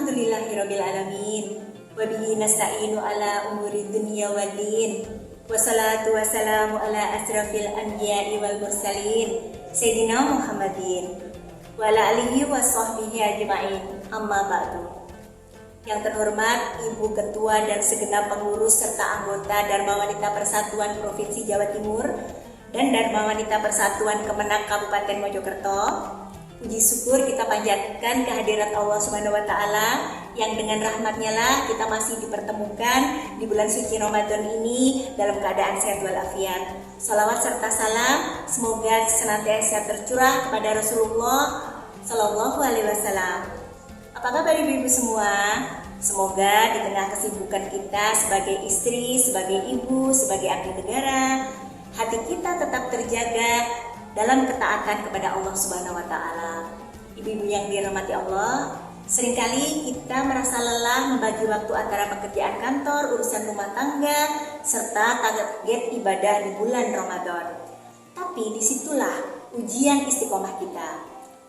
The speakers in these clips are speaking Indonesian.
Alhamdulillahirabbil alamin. Wa bihi nasta'inu ala umuri dunya waddin. Wassalatu wassalamu ala asrafil anbiya'i wal mursalin Sayyidina Muhammadin wa ala alihi wa sahbihi ajma'in. Amma ba'du. Yang terhormat Ibu Ketua dan segenap pengurus serta anggota Dharma Wanita Persatuan Provinsi Jawa Timur dan Dharma Wanita Persatuan Kemenak Kabupaten Mojokerto, puji syukur kita panjatkan kehadirat Allah Subhanahu wa Ta'ala yang dengan rahmatnya lah kita masih dipertemukan di bulan suci Ramadan ini dalam keadaan sehat walafiat. Salawat serta salam semoga senantiasa tercurah kepada Rasulullah Sallallahu Alaihi Wasallam. Apa kabar ibu-ibu semua? Semoga di tengah kesibukan kita sebagai istri, sebagai ibu, sebagai abdi negara, hati kita tetap terjaga dalam ketaatan kepada Allah Subhanahu wa Ta'ala. Ibu-ibu yang dirahmati Allah, seringkali kita merasa lelah membagi waktu antara pekerjaan kantor, urusan rumah tangga, serta target ibadah di bulan Ramadan. Tapi disitulah ujian istiqomah kita.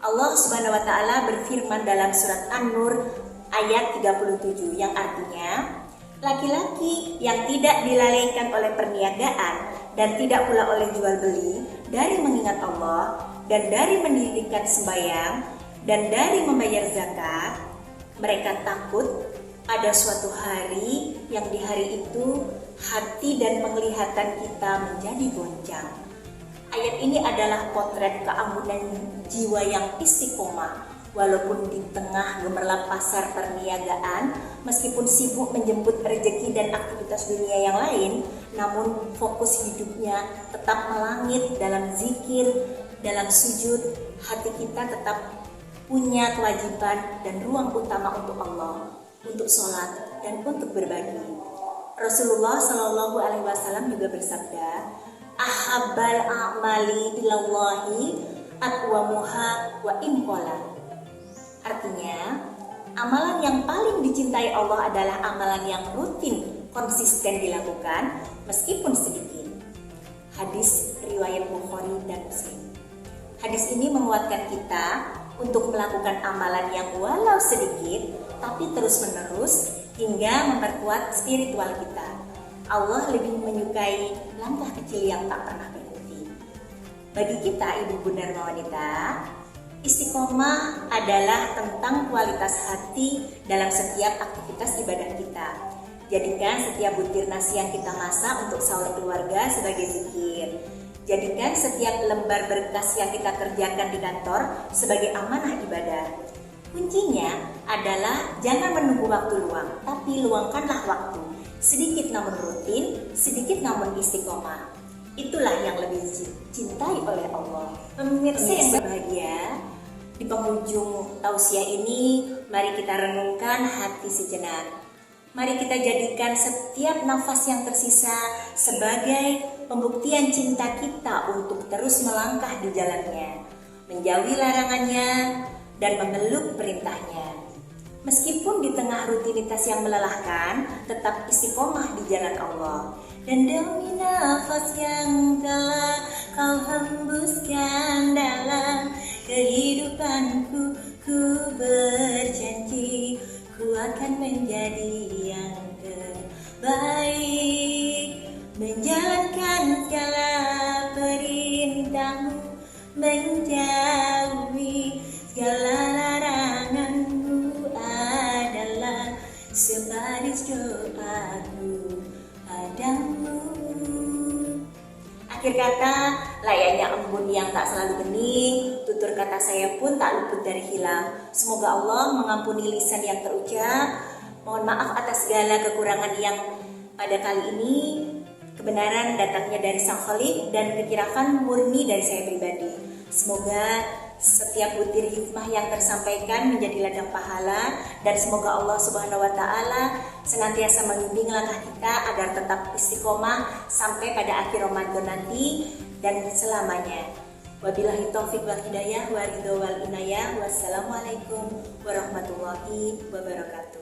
Allah Subhanahu wa Ta'ala berfirman dalam surat An-Nur ayat 37 yang artinya, laki-laki yang tidak dilalaikan oleh perniagaan dan tidak pula oleh jual beli dari mengingat Allah dan dari mendirikan sembahyang dan dari membayar zakat, mereka takut pada suatu hari yang di hari itu hati dan penglihatan kita menjadi goncang. Ayat ini adalah potret keanggunan jiwa yang istiqomah. Walaupun di tengah gemerlap pasar perniagaan, meskipun sibuk menjemput rezeki dan aktivitas dunia yang lain, namun fokus hidupnya tetap melangit dalam zikir, dalam sujud. Hati kita tetap punya kewajiban dan ruang utama untuk Allah, untuk sholat dan untuk berbagi. Rasulullah Shallallahu Alaihi Wasallam juga bersabda, ahabbal a'mali ilallahi atwamuha wa imqala. Artinya, amalan yang paling dicintai Allah adalah amalan yang rutin, konsisten dilakukan meskipun sedikit. Hadis riwayat Bukhari dan Muslim. Hadis ini menguatkan kita untuk melakukan amalan yang walau sedikit tapi terus-menerus hingga memperkuat spiritual kita. Allah lebih menyukai langkah kecil yang tak pernah berhenti. Bagi kita ibu bunda wanita, istiqomah adalah tentang kualitas hati dalam setiap aktivitas ibadah kita. Jadikan setiap butir nasi yang kita masak untuk sahur keluarga sebagai zikir. Jadikan setiap lembar berkas yang kita kerjakan di kantor sebagai amanah ibadah. Kuncinya adalah jangan menunggu waktu luang, tapi luangkanlah waktu. Sedikit namun rutin, sedikit namun istiqomah. Itulah yang lebih dicintai oleh Allah. Pemirsa yang berbahagia, di penghujung tausiah ini, mari kita renungkan hati sejenak. Mari kita jadikan setiap nafas yang tersisa sebagai pembuktian cinta kita untuk terus melangkah di jalannya, menjauhi larangannya, dan memeluk perintahnya. Meskipun di tengah rutinitas yang melelahkan, tetap istiqomah di jalan Allah. Dan demi nafas yang telah kau hembuskan dalam kehidupanku, ku berjanji ku akan menjadi yang terbaik, menjalankan segala perintahmu, menjauhi segala laranganmu adalah sebaris doaku padamu. Akhir kata, layaknya embun yang tak selalu bening, tutur kata saya pun tak luput dari hilang. Semoga Allah mengampuni lisan yang terucap. Mohon maaf atas segala kekurangan yang pada kali ini kebenaran datangnya dari Sang Khalik dan kekirafan murni dari saya pribadi. Semoga setiap butir hikmah yang tersampaikan menjadi ladang pahala, dan semoga Allah Subhanahu wa Ta'ala senantiasa membimbing langkah kita agar tetap istiqomah sampai pada akhir Ramadan nanti dan selamanya. Wabillahi taufiq wal hidayah wa ridho wal inayah. Wassalamualaikum warahmatullahi wabarakatuh.